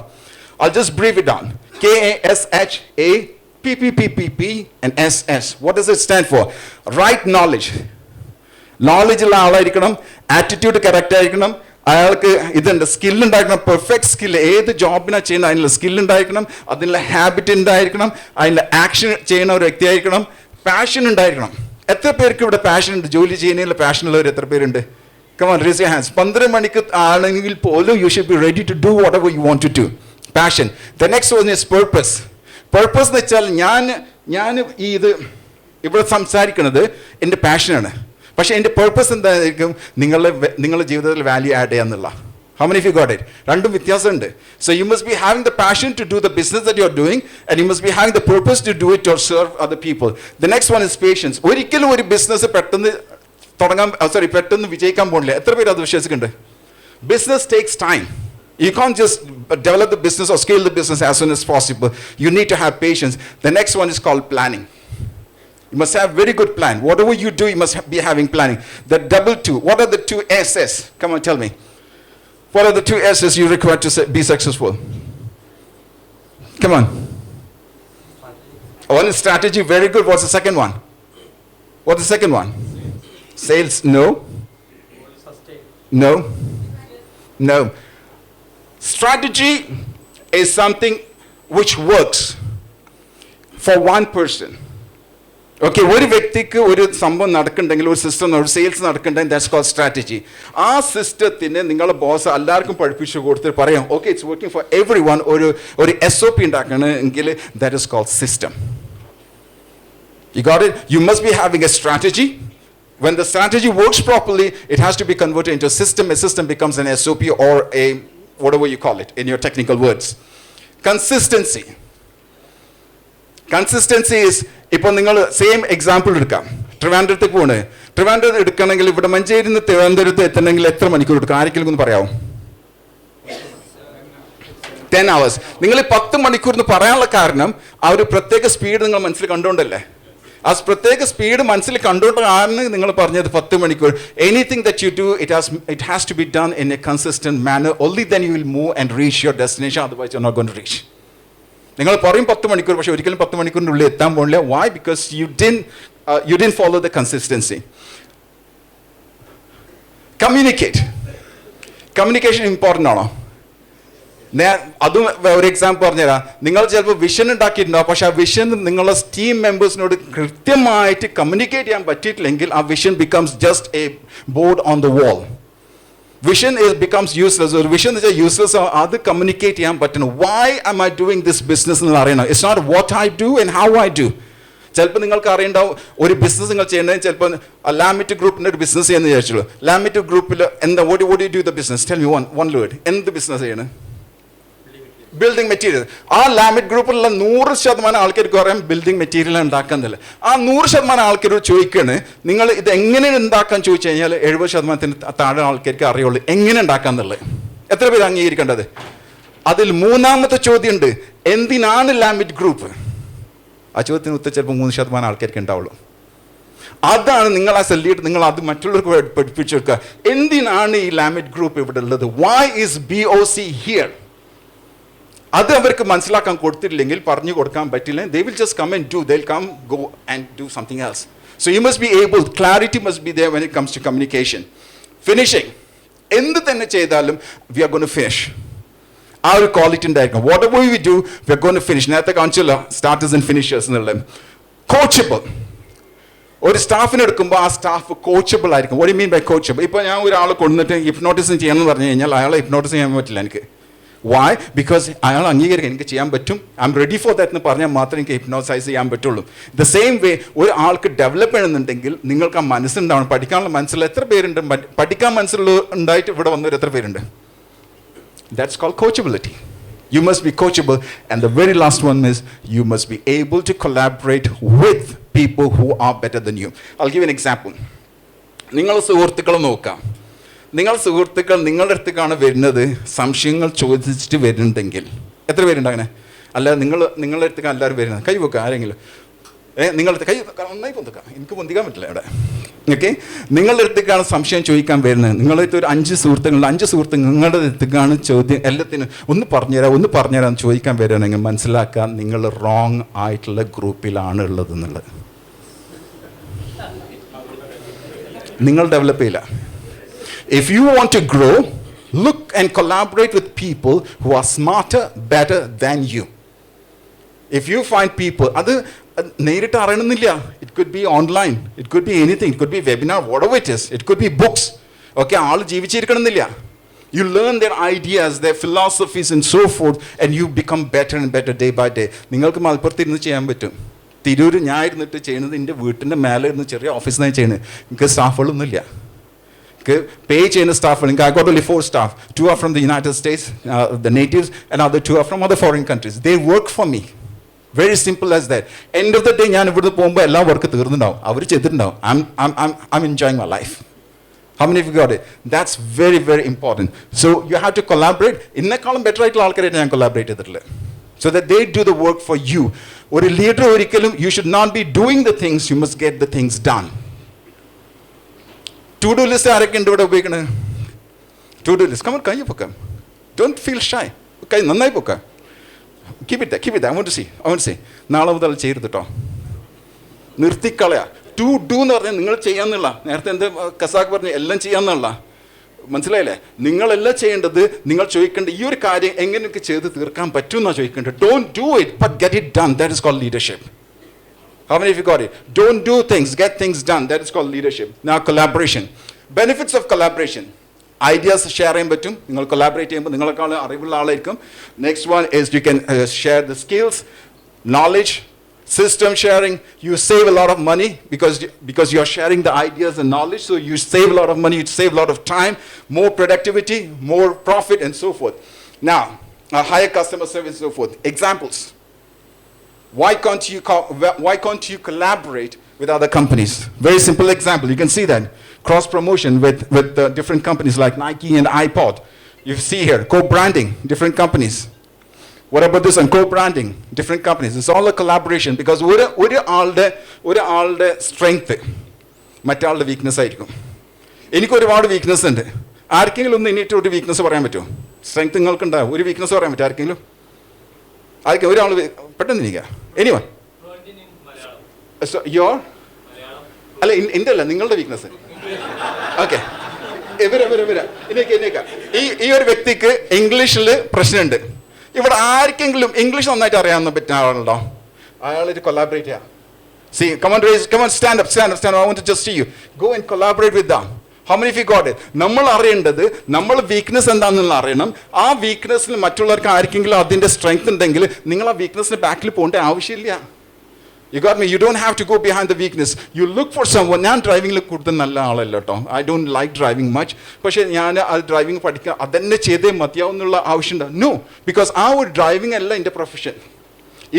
I'll just brief it down. KASHAPPPP and SS. What does it stand for? Right knowledge. Knowledge ഉള്ള ആളായിരിക്കണം, ആറ്റിറ്റ്യൂഡ് കറക്റ്റ് ആയിരിക്കണം, അയാൾക്ക് ഇതുണ്ട്, സ്കില്ലുണ്ടായിരിക്കണം, perfect skill. ഏത് ജോബിനാണ് ചെയ്യുന്നത് അതിനുള്ള സ്കില്ലുണ്ടായിരിക്കണം, അതിനുള്ള ഹാബിറ്റ് ഉണ്ടായിരിക്കണം, അതിൻ്റെ ആക്ഷൻ ചെയ്യുന്ന ഒരു വ്യക്തിയായിരിക്കണം, പാഷൻ ഉണ്ടായിരിക്കണം. എത്ര പേർക്ക് ഇവിടെ പാഷൻ ഉണ്ട്? ജോലി ചെയ്യുന്നതിനുള്ള പാഷനുള്ളവർ എത്ര പേരുണ്ട്? Come on, raise your hands. 12 മണിക്ക് ആണെങ്കിൽ പോലും you should be ready to do whatever you want to do. Passion. The next one is purpose. Purpose എന്ന് വെച്ചാൽ ഞാൻ ഇത് ഇവിടെ സംസാരിക്കുന്നത് എൻ്റെ പാഷനാണ്. പക്ഷേ എൻ്റെ പേർപ്പസ് എന്തായിരിക്കും? നിങ്ങളുടെ ജീവിതത്തിൽ വാല്യൂ ആഡ് ചെയ്യാന്നുള്ള. How many of you got it? രണ്ടും വ്യത്യാസമുണ്ട്. So you must be having the passion to do the business that you're doing, and you must be having the purpose to do it or serve other people. The next one is patience. ഒരിക്കലും ഒരു business പെട്ടെന്ന് വിജയിക്കാൻ പോകില്ല. എത്ര പേര് അത് വിശ്വസിക്കുന്നുണ്ട്? Business takes time. You can't just develop the business or scale the business as soon as possible. You need to have patience. The next one is called planning. You must have very good plan. Whatever you do, you must be having planning. The double two. What are the two S's? Come on, tell me. What are the two S's you require to be successful? Come on. One is strategy. Very good. What's the second one? What's the second one? Sales. No. No. No. Strategy is something which works for one person. Okay, ഒരു വ്യക്തിക്ക് ഒരു സംഭവം നടക്കുന്നുണ്ടെങ്കിൽ, ഒരു system, ഒരു sales നടക്കുന്നുണ്ടെങ്കിൽ, that's called strategy. ആ സിസ്റ്റത്തിന് നിങ്ങളുടെ ബോസ് എല്ലാവർക്കും പഠിപ്പിച്ചു കൊടുത്തിട്ട് പറയാം, okay it's working for everyone, ഒരു SOP ഉണ്ടാക്കണമെങ്കിൽ that is called system. You got it? You must be having a strategy. When the strategy works properly, it has to be converted into a system. A system becomes an SOP or a whatever you call it in your technical words. Consistency. Consistency is, ഇപ്പോൾ നിങ്ങൾ same example എടുക്കാം. ട്രിവാൻഡ്രത്തേക്ക് പോണ്. ട്രിവാൻഡ്രം എടുക്കണമെങ്കിൽ ഇവിടെ മഞ്ചേരിയിൽ നിന്ന് തിരുവനന്തപുരത്ത് എത്തണമെങ്കിൽ എത്ര മണിക്കൂർ എടുക്കും? ആരെങ്കിലും ഒന്ന് പറയാമോ? 10 hours. നിങ്ങൾ 10 മണിക്കൂർ എന്ന് പറയാനുള്ള കാരണം ആ ഒരു പ്രത്യേക സ്പീഡ് നിങ്ങൾ മനസ്സിൽ കണ്ടുകൊണ്ടല്ലേ? ആ പ്രത്യേക സ്പീഡ് മനസ്സിൽ കണ്ടുകൊണ്ടാണ് നിങ്ങൾ പറഞ്ഞത് 10 മണിക്കൂർ. Anything that you do, it has to be done in a consistent manner. Only then you will move and reach your destination. Otherwise you are not going to reach. നിങ്ങൾ പറയും 10 മണിക്കൂർ, പക്ഷെ ഒരിക്കലും 10 മണിക്കൂറിൻ്റെ ഉള്ളിൽ എത്താൻ പോകില്ല. Why? Because you didn't follow the consistency. Communication important ആണോ? അതും ഒരു എക്സാമ്പിൾ പറഞ്ഞുതരാം. നിങ്ങൾ ചിലപ്പോൾ വിഷൻ ഉണ്ടാക്കിയിട്ടുണ്ടാവും, പക്ഷെ ആ വിഷൻ നിങ്ങളുടെ ടീം മെമ്പേഴ്സിനോട് കൃത്യമായിട്ട് കമ്മ്യൂണിക്കേറ്റ് ചെയ്യാൻ പറ്റിയിട്ടില്ലെങ്കിൽ ആ vision becomes just a board on the wall. Vision becomes useless. ഒരു വിഷൻ എന്ന് വെച്ചാൽ യൂസ്ലെസ്. അത് കമ്മ്യൂണിക്കേറ്റ് ചെയ്യാൻ പറ്റണം. Why am I doing this business എന്ന് അറിയണം. It's not what I do and how I do. ചിലപ്പോൾ നിങ്ങൾക്ക് അറിയണ്ടാവും ഒരു ബിസിനസ് നിങ്ങൾ ചെയ്യേണ്ടത്. ചിലപ്പോൾ ലാമിറ്റ് ഗ്രൂപ്പിൻ്റെ ഒരു ബിസിനസ് ചെയ്യുന്ന വിചാരിച്ചുള്ളൂ. ലാമിറ്റ് ഗ്രൂപ്പിൽ എന്താ what do the business? Tell me one word. എന്ത് ബിസിനസ് ചെയ്യണം? Building material. ആ ലാമിറ്റ് ഗ്രൂപ്പിലുള്ള 100% ആൾക്കാർക്ക് പറയാം ബിൽഡിംഗ് മെറ്റീരിയൽ ഉണ്ടാക്കുന്നില്ല. ആ 100% ആൾക്കാരോട് ചോദിക്കുകയാണ്, നിങ്ങൾ ഇത് എങ്ങനെ ഉണ്ടാക്കാൻ ചോദിച്ചു കഴിഞ്ഞാൽ 70% താഴെ ആൾക്കാർക്ക് അറിയുള്ളൂ എങ്ങനെ ഉണ്ടാക്കാന്നുള്ളത്. എത്ര പേര് അംഗീകരിക്കേണ്ടത്? അതിൽ മൂന്നാമത്തെ ചോദ്യം ഉണ്ട്, എന്തിനാണ് ലാമിറ്റ് ഗ്രൂപ്പ്? ആ ചോദ്യത്തിന് ഉത്തരം ചിലപ്പോൾ 3% ആൾക്കാർക്ക് ഉണ്ടാവുള്ളൂ. അതാണ് നിങ്ങൾ ആ ലീഡർ, നിങ്ങൾ അത് മറ്റുള്ളവർക്ക് പഠിപ്പിച്ചു കൊടുക്കുക. എന്തിനാണ് ഈ ലാമിറ്റ് ഗ്രൂപ്പ് ഇവിടെ ഉള്ളത്? Why is BOC here? അത് അവർക്ക് മനസ്സിലാക്കാൻ കൊടുത്തില്ലെങ്കിൽ, പറഞ്ഞു കൊടുക്കാൻ പറ്റില്ല, they will just come and do. They'll come, go and do something else. So you must be able, clarity must be there when it comes to communication. Finishing. എന്ത് തന്നെ ചെയ്താലും we are going to finish. ആ ഒരു quality ഉണ്ടായിരിക്കും. Whatever we do, we are going to finish. നേരത്തെ കാണിച്ചല്ലോ starters and finishers എന്നുള്ളത്. Coachable. ഒരു സ്റ്റാഫിനെ എടുക്കുമ്പോൾ ആ സ്റ്റാഫ് കോച്ചബിൾ ആയിരിക്കും. what do you mean by coachable? ഇപ്പോൾ ഞാൻ ഒരാളെ കൊണ്ടുവന്നിട്ട് ഹിപ്നോട്ടിസം ചെയ്യണമെന്ന് പറഞ്ഞു കഴിഞ്ഞാൽ അയാളെ ഹിപ്നോട്ടിസം ചെയ്യാൻ പറ്റില്ല എനിക്ക്. വൈ? ബിക്കോസ് അയാൾ അംഗീകരിക്കും എനിക്ക് ചെയ്യാൻ പറ്റും, I am ready for that എന്ന് പറഞ്ഞാൽ മാത്രമേ എനിക്ക് ഹിപ്നോസൈസ് ചെയ്യാൻ പറ്റുള്ളൂ. ദ സെയിം വേ ഒരു ആൾക്ക് ഡെവലപ്പ് ചെയ്യണമെന്നുണ്ടെങ്കിൽ നിങ്ങൾക്ക് ആ മനസ്സുണ്ടാവണം, പഠിക്കാനുള്ള മനസ്സുള്ള. എത്ര പേരുണ്ട് പഠിക്കാൻ മനസ്സുള്ള ഉണ്ടായിട്ട് ഇവിടെ വന്നവർ എത്ര പേരുണ്ട്? That's called coachability. You must be coachable. And the very last one is you must be able to collaborate with people who are better than you. I'll give you an example. നിങ്ങൾ സുഹൃത്തുക്കളെ നോക്കാം. നിങ്ങൾ സുഹൃത്തുക്കൾ നിങ്ങളുടെ അടുത്തേക്കാണ് വരുന്നത്, സംശയങ്ങൾ ചോദിച്ചിട്ട് വരുന്നുണ്ടെങ്കിൽ എത്ര പേരുണ്ട് അങ്ങനെ? അല്ല നിങ്ങളുടെ അടുത്തേക്ക് എല്ലാവരും വരുന്നത്? കൈ വെക്കുക ആരെങ്കിലും. നിങ്ങളുടെ കൈ നന്നായി പൊന്തിക്കാം, എനിക്ക് പൊന്തിക്കാൻ പറ്റില്ല ഇവിടെ. ഓക്കെ, നിങ്ങളുടെ അടുത്തേക്കാണ് സംശയം ചോദിക്കാൻ വരുന്നത്. നിങ്ങളുടെ അടുത്ത് ഒരു 5 സുഹൃത്തുക്കളുണ്ട്, 5 സുഹൃത്തുക്കൾ നിങ്ങളുടെ അടുത്തേക്കാണ് ചോദ്യം എല്ലാത്തിനും ഒന്ന് പറഞ്ഞുതരാം ചോദിക്കാൻ വരികയാണെങ്കിൽ മനസ്സിലാക്കാൻ നിങ്ങൾ റോങ് ആയിട്ടുള്ള ഗ്രൂപ്പിലാണ് ഉള്ളതെന്നുള്ളത്. നിങ്ങൾ ഡെവലപ്പ് ചെയ്യില്ല. If you want to grow, look and collaborate with people who are smarter, better than you. If you find people, അത് നേരിട്ട് അറിയണമെന്നില്ല. It could be online, it could be anything, it could be webinar, whatever it is. It could be books. Okay, ആൾ ജീവിച്ചിരിക്കണമെന്നില്ല. You learn their ideas, their philosophies and so forth, and you become better and better day by day. നിങ്ങൾക്ക് മലപ്പുറത്ത് ഇരുന്ന് ചെയ്യാൻ പറ്റും. തിരൂർ ഞാൻ ഇരുന്നിട്ട് ചെയ്യുന്നത് എൻ്റെ വീട്ടിൻ്റെ മേലെ ഇരുന്ന് ചെറിയ ഓഫീസിൽ നിന്നാണ് ചെയ്യുന്നത്. എനിക്ക് സ്റ്റാഫുകളൊന്നുമില്ല. എനിക്ക് പേ ചെയ്യുന്ന സ്റ്റാഫുകൾ, എനിക്ക് I got only 4 staff. 2 are from the United States, the natives, and other 2 are from other foreign countries. They work for me. Very simple as that. End of the day ഞാൻ ഇവിടുന്ന് പോകുമ്പോൾ എല്ലാ വർക്ക് തീർന്നിട്ടുണ്ടാവും, അവർ ചെയ്തിട്ടുണ്ടാവും. I'm enjoying my life. How many of you got it? That's very, very important. So you have to collaborate. ഇന്നെക്കാളും better ആയിട്ടുള്ള ആൾക്കാരായിട്ട് ഞാൻ collaborate ചെയ്തിട്ടുള്ളത്. So that they do the work for you. ഒരു ലീഡർ ഒരിക്കലും you should not be doing the things, you must get the things done. To do list ആരൊക്കെ ഉണ്ട് ഇവിടെ ഉപയോഗിക്കണത്? To do list. Come on, കൈ പൊക്കാം. Don't feel shy. കൈ നന്നായി പൊക്കാം. Keep it there. I want to see. നാളെ മുതൽ ചെയ്യരുത് കേട്ടോ. നിർത്തിക്കളയാ. ടു ഡു എന്ന് പറഞ്ഞാൽ നിങ്ങൾ ചെയ്യാന്നുള്ള, നേരത്തെ എന്ത് കസാക്ക് പറഞ്ഞു, എല്ലാം ചെയ്യാന്നുള്ള, മനസ്സിലായില്ലേ? നിങ്ങളെല്ലാം ചെയ്യേണ്ടത്, നിങ്ങൾ ചോദിക്കേണ്ട ഈ ഒരു കാര്യം എങ്ങനെ എനിക്ക് ചെയ്ത് തീർക്കാൻ പറ്റും എന്നാണ് ചോദിക്കേണ്ടത്. Don't do it but get it done. That is called leadership. How many of you got it? Don't do things, get things done. That is called leadership. Now collaboration. Benefits of collaboration. Ideas share ചെയ്യാൻ പറ്റും. നിങ്ങൾ collaborate ചെയ്യുമ്പോൾ നിങ്ങളെക്കാൾ അറിവുള്ള ആളായിരിക്കും. Next one is you can share the skills, knowledge. System sharing, you save a lot of money because you're sharing the ideas and knowledge, so you save a lot of money, you save a lot of time, more productivity, more profit and so forth. Now, higher customer service and so forth. Examples. Why can't you collaborate with other companies? Very simple example. You can see that. Cross promotion with different companies like Nike and iPod. You see here, co-branding, different companies. What about this one? Co-branding, different companies. It's all a collaboration because ഒരാളുടെ strength മറ്റാളുടെ weakness ആയിരിക്കും. എനിക്ക് ഒരുപാട് weakness ഉണ്ട്. ആർക്കെങ്കിലും ഒന്ന് ഇനിയിട്ട് ഒരു weakness പറയാൻ പറ്റുമോ? സ്ട്രെങ്ത് നിങ്ങൾക്കുണ്ടാവും, ഒരു വീക്ക്നെസ് പറയാൻ പറ്റും ആർക്കെങ്കിലും? ഒരാൾ പെട്ടെന്ന് ഇരിക്കുക. എനിവൺ യോർ അല്ല, എൻ്റെ അല്ല, നിങ്ങളുടെ വീക്ക്നെസ്. ഓക്കെ, ഈ ഒരു വ്യക്തിക്ക് ഇംഗ്ലീഷിൽ പ്രശ്നമുണ്ട്. ഇവിടെ ആർക്കെങ്കിലും ഇംഗ്ലീഷ് നന്നായിട്ട് അറിയാവുന്ന പറ്റുന്ന ആളുണ്ടോ? അയാളൊരു കൊലാബറേറ്റ് ചെയ്യാം. See, come on, stand up. I want to just see you. Go and collaborate with them. How many of you got it? നമ്മൾ അറിയേണ്ടത്, നമ്മൾ വീക്ക്നെസ് എന്താണെന്നുള്ള അറിയണം. ആ വീക്ക്നെസ്സിൽ മറ്റുള്ളവർക്ക് ആർക്കെങ്കിലും അതിൻ്റെ സ്ട്രെങ്ത് ഉണ്ടെങ്കിൽ നിങ്ങൾ ആ വീക്ക്നെസ്സിന് ബാക്കിൽ പോകേണ്ട ആവശ്യമില്ല. You got me? You don't have to go behind the weakness. You look for someone. ഞാൻ ഡ്രൈവിംഗിൽ കൂടുതൽ നല്ല ആളല്ല കേട്ടോ. I don't like driving much. പക്ഷേ ഞാൻ ആ ഡ്രൈവിംഗ് പഠിക്കാൻ അതെന്നെ ചെയ്തേ മതിയാവുന്നുള്ള ആവശ്യമുണ്ടോ? No. Because ആ ഒരു ഡ്രൈവിംഗ് അല്ല എൻ്റെ പ്രൊഫഷൻ.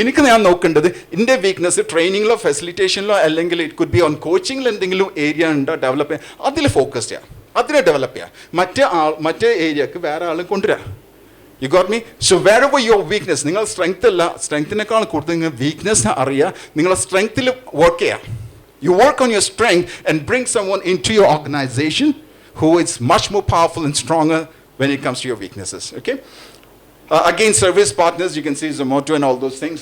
എനിക്ക് ഞാൻ നോക്കേണ്ടത് എൻ്റെ വീക്ക്നെസ് ട്രെയിനിങ്ങിലോ ഫെസിലിറ്റേഷനിലോ അല്ലെങ്കിൽ ഇറ്റ് കുഡ് ബി ഓൺ കോച്ചിങ്ങിൽ എന്തെങ്കിലും ഏരിയ ഉണ്ടോ ഡെവലപ്പ് ചെയ്യാൻ, അതിൽ ഫോക്കസ് ചെയ്യാം, അതിനെ ഡെവലപ്പ് ചെയ്യാം. മറ്റേ ഏരിയക്ക് വേറെ ആൾ കൊണ്ടുവരാം. You got me? So wherever your weakness, നിങ്ങൾ സ്ട്രെങ്ത് അല്ല, സ്ട്രെങ്ത്തിനേക്കാൾ കൂടുതൽ നിങ്ങൾ വീക്ക്നെസ് അറിയുക, നിങ്ങളെ സ്ട്രെങ്ത്തിൽ വർക്ക് ചെയ്യാം. You work on your strength and bring someone into your organization who is much more powerful and stronger when it comes to your weaknesses. Okay? Again, service partners, you can see Zomato and all those things.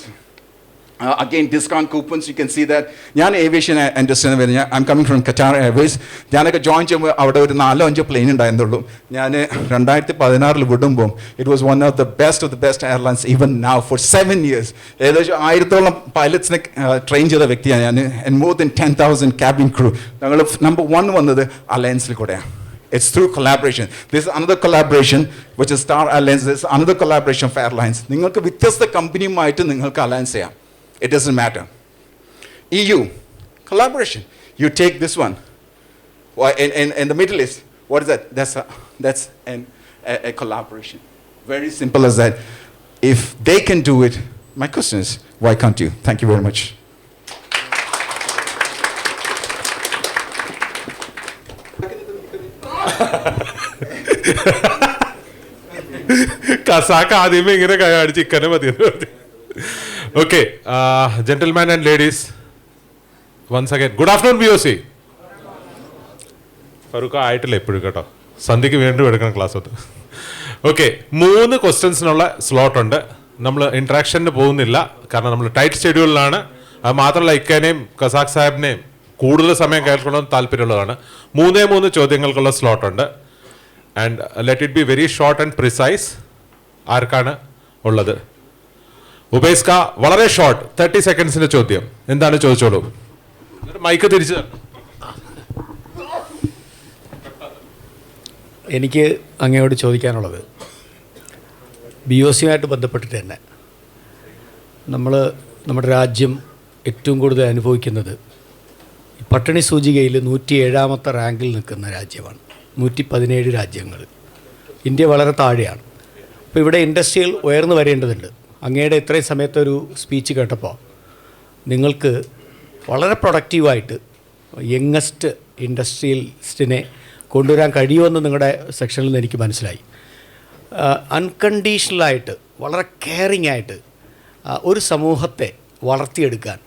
Again, discount coupons, you can see that. ഞാൻ aviation ഇൻഡസ്ട്രിയിൽ വരുന്ന, I'm coming from Qatar Airways. ഞാനൊക്കെ join ചെയ്യുമ്പോൾ അവിടെ ഒരു 4-5 plane ഉണ്ടായിരുന്നുള്ളൂ. ഞാൻ 2016 വിടുമ്പോൾ it was one of the best airlines even now for 7 years. ഏകദേശം 1000-ഓളം പൈലറ്റ്സിനെ ട്രെയിൻ ചെയ്ത വ്യക്തിയാണ് ഞാൻ. And more than 10,000 cabin crew. ഞങ്ങൾ നമ്പർ 1 വന്നത് അലയൻസിൽ കൂടെയാണ്. It's through collaboration. This is another collaboration, which is Star Alliance. This is another collaboration of airlines. നിങ്ങൾക്ക് വ്യത്യസ്ത കമ്പനിയുമായിട്ട് നിങ്ങൾക്ക് അലയൻസ് ചെയ്യാം. It doesn't matter. EU, collaboration. You take this one. In the Middle East, what is that? That's a collaboration. Very simple as that. If they can do it, my question is, why can't you? Thank you very much. കസാക്ക ആദ്യമേ ഇങ്ങനെ കൈയടിച്ച് ഇക്കനെ മതി. Okay, gentlemen and ladies, once again, good afternoon BOC. Farooq ആയിട്ടില്ല എപ്പോഴും കേട്ടോ, സന്ധ്യക്ക് വീണ്ടും എടുക്കണം class അത്. ഓക്കെ, 3 ക്വസ്റ്റ്യൻസിനുള്ള സ്ലോട്ട് ഉണ്ട്. നമ്മൾ ഇൻട്രാക്ഷന് പോകുന്നില്ല, കാരണം നമ്മൾ ടൈറ്റ് ഷെഡ്യൂളിലാണ്. അത് മാത്രമല്ല ഇക്കാനെയും കസാഖ് സാഹിബിനെയും കൂടുതൽ സമയം കേൾക്കണമെന്ന് താല്പര്യമുള്ളതാണ്. 3 ചോദ്യങ്ങൾക്കുള്ള സ്ലോട്ട് ഉണ്ട്. And let it be very short and precise. ആർക്കാണ് ഉള്ളത്? ഉപേസ്ക, വളരെ ഷോർട്ട്, 30 സെക്കൻഡ്സിന്റെ ചോദ്യം. എന്താണ് ചോദിച്ചോളൂ. മൈക്ക് തിരിച്ചു. എനിക്ക് അങ്ങയോട് ചോദിക്കാനുള്ളത് BOC ആയിട്ട് ബന്ധപ്പെട്ടിട്ട് തന്നെ നമ്മുടെ രാജ്യം ഏറ്റവും കൂടുതൽ അനുഭവിക്കുന്നത് പട്ടിണി സൂചികയിൽ 107ാമത്തെ റാങ്കിൽ നിൽക്കുന്ന രാജ്യമാണ്. 117 രാജ്യങ്ങൾ. ഇന്ത്യ വളരെ താഴെയാണ്. അപ്പോൾ ഇവിടെ ഇൻഡസ്ട്രികൾ ഉയർന്നു വരേണ്ടതുണ്ട്. അങ്ങയുടെ ഇത്രയും സമയത്തൊരു സ്പീച്ച് കേട്ടപ്പോൾ നിങ്ങൾക്ക് വളരെ പ്രൊഡക്റ്റീവായിട്ട് യങ്ങസ്റ്റ് ഇൻഡസ്ട്രിയലിസ്റ്റിനെ കൊണ്ടുവരാൻ കഴിയുമെന്ന് നിങ്ങളുടെ സെക്ഷനിൽ നിന്ന് എനിക്ക് മനസ്സിലായി. അൺകണ്ടീഷണലായിട്ട് വളരെ കെയറിങ് ആയിട്ട് ഒരു സമൂഹത്തെ വളർത്തിയെടുക്കാൻ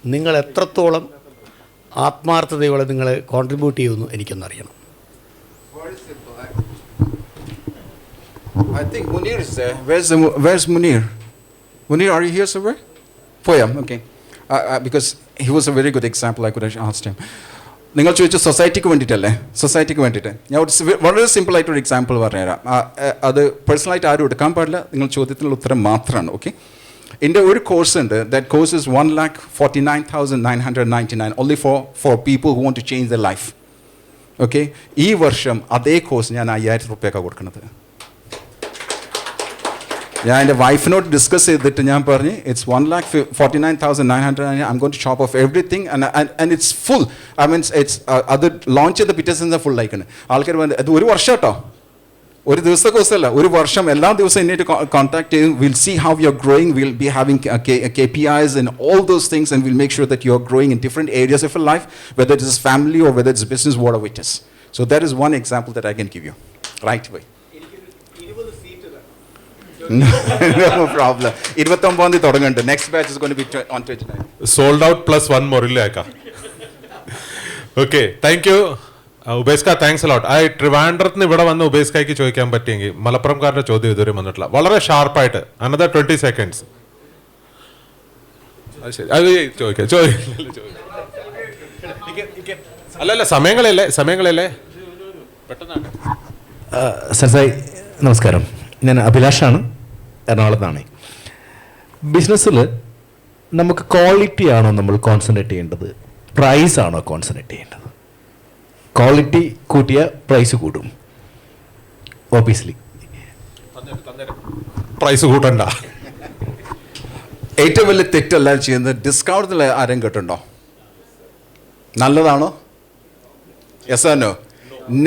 നിങ്ങൾ എത്രത്തോളം ആത്മാർത്ഥതയോടെ നിങ്ങൾ കോൺട്രിബ്യൂട്ട് ചെയ്യുമെന്ന് എനിക്കൊന്നറിയണം. I think Munir is there. Where's Munir? Munir, are you here somewhere? Poyam, okay. Because he was a very good example. I could have asked him. നിങ്ങൾ ചോദിച്ച സൊസൈറ്റിക്ക് വേണ്ടിയിട്ടല്ലേ? സൊസൈറ്റിക്ക് വേണ്ടിയിട്ട് ഞാൻ വളരെ സിമ്പിളായിട്ടൊരു എക്സാമ്പിൾ പറഞ്ഞുതരാം. അത് പേഴ്സണലായിട്ട് ആരും എടുക്കാൻ പാടില്ല. നിങ്ങൾ ചോദ്യത്തിനുള്ള ഉത്തരം മാത്രമാണ്. ഓക്കെ. എൻ്റെ ഒരു കോഴ്സ് ഉണ്ട്. That course is 1,49,999 only for people who want to change their life. Okay. ഈ വർഷം അതേ കോഴ്സ് ഞാൻ 5,000 രൂപയൊക്കെ കൊടുക്കുന്നത്. ഞാൻ എൻ്റെ വൈഫിനോട് ഡിസ്കസ് ചെയ്തിട്ട് ഞാൻ പറഞ്ഞു it's 1,49,999. I M going to shop off everything and it's full. I means it's അത് ലോഞ്ച് ചെയ്ത പിറ്റേ ദിവസം ഫുൾ ആയിക്കണ്. ആൾക്കാർ വന്ന് അത് ഒരു വർഷം കേട്ടോ, ഒരു ദിവസത്തെ കോഴ്സല്ല, ഒരു വർഷം എല്ലാ ദിവസവും എന്നിട്ട് കോൺടാക്ട് ചെയ്യും. Will see how you are growing. Will be having KPIs and all those things and we'll make sure that you are growing in different areas of your life, whether it is family or whether it's business, whatever it is. So that is one example that I can give you right away. No problem. 29 തുടങ്ങുന്നുണ്ട്. Next batch is going to be on 29. Sold out plus one more ഇല്ലേ ആക്കാം. Okay, thank you. ഉബേസ്ക, thanks a lot. ട്രിവാൻഡ്രത്ത് നിന്ന് ഇവിടെ വന്ന് ഉബേസ്കയ്ക്ക് ചോദിക്കാൻ പറ്റിയെങ്കിൽ മലപ്പുറംകാരുടെ ചോദ്യം ഇതുവരെ വന്നിട്ടില്ല. വളരെ ഷാർപ്പായിട്ട് അനദർ 20 seconds. അത് ശരി, അത് അല്ലല്ല, സമയങ്ങളല്ലേ പെട്ടെന്നാണ്. സെൻസൈ നമസ്കാരം. ഞാൻ അഭിലാഷാണ്, എറണാകുളത്താണ്. ബിസിനസ്സിൽ നമുക്ക് ക്വാളിറ്റി ആണോ നമ്മൾ കോൺസെൻട്രേറ്റ് ചെയ്യേണ്ടത്, പ്രൈസ് ആണോ കോൺസെൻട്രേറ്റ് ചെയ്യേണ്ടത്? ക്വാളിറ്റി കൂട്ടിയ പ്രൈസ് കൂടും, ഓബിയസ്ലി. പ്രൈസ് കൂട്ടണ്ട. ഏറ്റവും വലിയ തെറ്റല്ല ചെയ്യുന്നത്. ഡിസ്കൗണ്ടിൽ ആരും കേട്ടുണ്ടോ? നല്ലതാണോ? Yes or no?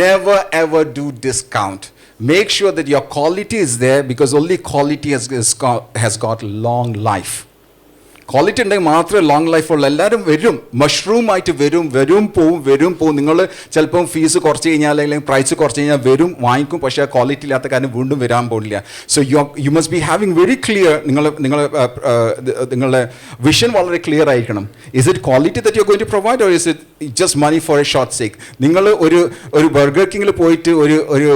Never ever do discount. Make sure that your quality is there because only quality has got long life. Quality ഉണ്ടെങ്കിൽ മാത്രമേ ലോങ് ലൈഫ് ഉള്ളൂ. എല്ലാവരും വരും, മഷ്റൂം ആയിട്ട് വരും പോവും. നിങ്ങൾ ചിലപ്പം ഫീസ് കുറച്ച് കഴിഞ്ഞാൽ അല്ലെങ്കിൽ പ്രൈസ് കുറച്ച് കഴിഞ്ഞാൽ വരും, വാങ്ങിക്കും. പക്ഷേ ആ ക്വാളിറ്റി ഇല്ലാത്ത കാര്യം വീണ്ടും വരാൻ പോകില്ല. So you must be having very clear. നിങ്ങളുടെ വിഷൻ വളരെ ക്ലിയർ ആയിരിക്കണം. Is it quality that you are going to provide or is it just money for a short sake? നിങ്ങൾ ഒരു ബർഗർ കിങ്ങിൽ പോയിട്ട് ഒരു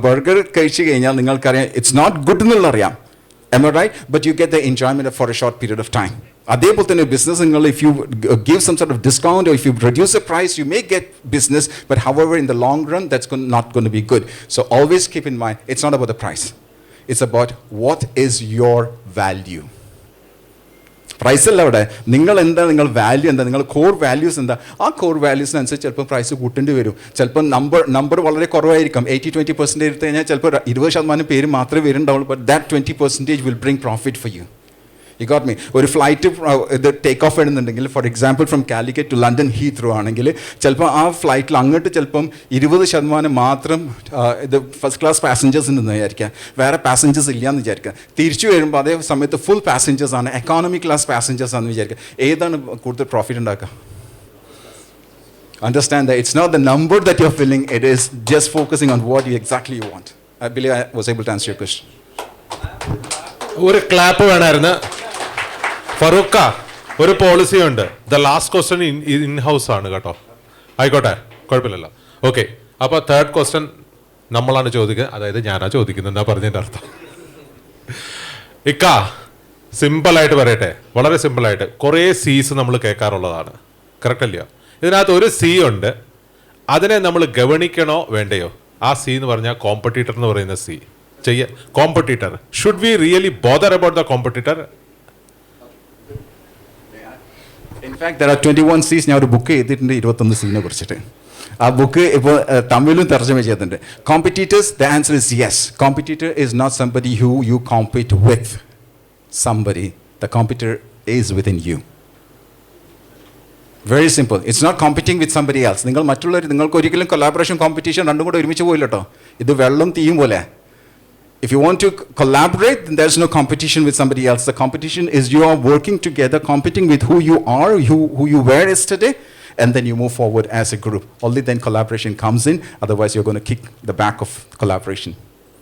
ബർഗർ കഴിച്ചു കഴിഞ്ഞാൽ നിങ്ങൾക്കറിയാം ഇറ്റ്സ് നോട്ട് ഗുഡ് എന്നുള്ള അറിയാം. Am I right? But you get the enjoyment for a short period of time. അതേപോലെ തന്നെ ബിസിനസ് നിങ്ങൾ if you give some sort of discount or if you reduce the price, you may get business, but however in the long run that's not going to be good. So always keep in mind, it's not about the price. It's about what is your value. Price അല്ല അവിടെ. നിങ്ങൾ എന്താ, നിങ്ങൾ value എന്താ, നിങ്ങൾ core values എന്താ? ആ core വാല്യൂസിനനുസരിച്ച് ചിലപ്പോൾ പ്രൈസ് കൂട്ടേണ്ടി വരും. ചിലപ്പോൾ നമ്പർ വളരെ കുറവായിരിക്കും. 80-20% എടുത്തു കഴിഞ്ഞാൽ ചിലപ്പോൾ 20% പേര് മാത്രമേ വരുന്നുണ്ടാവുള്ളൂ. But that 20% will bring profit for you. You got me? ഒരു ഫ്ലൈറ്റ് ഇത് ടേക്ക് ഓഫ് ചെയ്യുന്നുണ്ടെങ്കിൽ, for example from Calicut to London Heathrow ആണെങ്കിൽ ചിലപ്പോൾ ആ ഫ്ലൈറ്റിൽ അങ്ങോട്ട് ചിലപ്പം 20% മാത്രം ഇത് ഫസ്റ്റ് ക്ലാസ് പാസഞ്ചേഴ്സ് ഉണ്ടെന്ന് വിചാരിക്കുക, വേറെ പാസഞ്ചേഴ്സ് ഇല്ലയെന്ന് വിചാരിക്കുക. തിരിച്ചു വരുമ്പോൾ അതേ സമയത്ത് ഫുൾ പാസഞ്ചേഴ്സ് ആണ്, എക്കോണമി ക്ലാസ് പാസഞ്ചേഴ്സ് ആണെന്ന് വിചാരിക്കുക. ഏതാണ് കൂടുതൽ പ്രോഫിറ്റ് ഉണ്ടാക്കുക? Understand that it's not the number that you're filling, it is just focusing on what you exactly want. I believe I was able to answer your question. ഒരു clap വേണമായിരുന്നു. ഫറൂഖ, ഒരു policy ഉണ്ട്, the last question in house ആണ് കേട്ടോ. ആയിക്കോട്ടെ, കുഴപ്പമില്ലല്ലോ. Okay, അപ്പോൾ third question നമ്മളാണ് ചോദിക്കുന്നത്, അതായത് ഞാനാ ചോദിക്കുന്നത് എന്നാ പറഞ്ഞതിൻ്റെ അർത്ഥം. ഇക്ക, സിമ്പിളായിട്ട് പറയട്ടെ, വളരെ സിമ്പിളായിട്ട്. കുറേ സീസ് നമ്മൾ കേൾക്കാറുള്ളതാണ്, കറക്റ്റ് അല്ലയോ? ഇതിനകത്ത് ഒരു സി ഉണ്ട്, അതിനെ നമ്മൾ ഗവനിക്കണോ വേണ്ടയോ? ആ സി എന്ന് പറഞ്ഞാൽ കോമ്പറ്റീറ്റർ എന്ന് പറയുന്ന C. Competitor, should we really bother about the competitor? In fact, there are 21 C's. ഞാൻ ഒരു ബുക്ക് ചെയ്തിട്ടുണ്ട് 21 സീനെ കുറിച്ചിട്ട്. ആ ബുക്ക് ഇപ്പോൾ തമിഴിലും തർജ്ജമ ചെയ്തിട്ടുണ്ട്. Competitors, the answer is yes. Competitor is not somebody who you compete with somebody. The competitor is within you. Very simple. It's not competing with somebody else. നിങ്ങൾ മറ്റുള്ളവർ, നിങ്ങൾക്ക് ഒരിക്കലും കൊലാബറേഷൻ കോമ്പറ്റീഷൻ രണ്ടും കൂടെ ഒരുമിച്ച് പോയില്ല കേട്ടോ. ഇത് വെള്ളം തീയും പോലെ. If you want to collaborate, then there's no competition with somebody else. The competition is you are working together, competing with who you are, who you were yesterday, and then you move forward as a group. Only then collaboration comes in. Otherwise, you're going to kick the back of collaboration.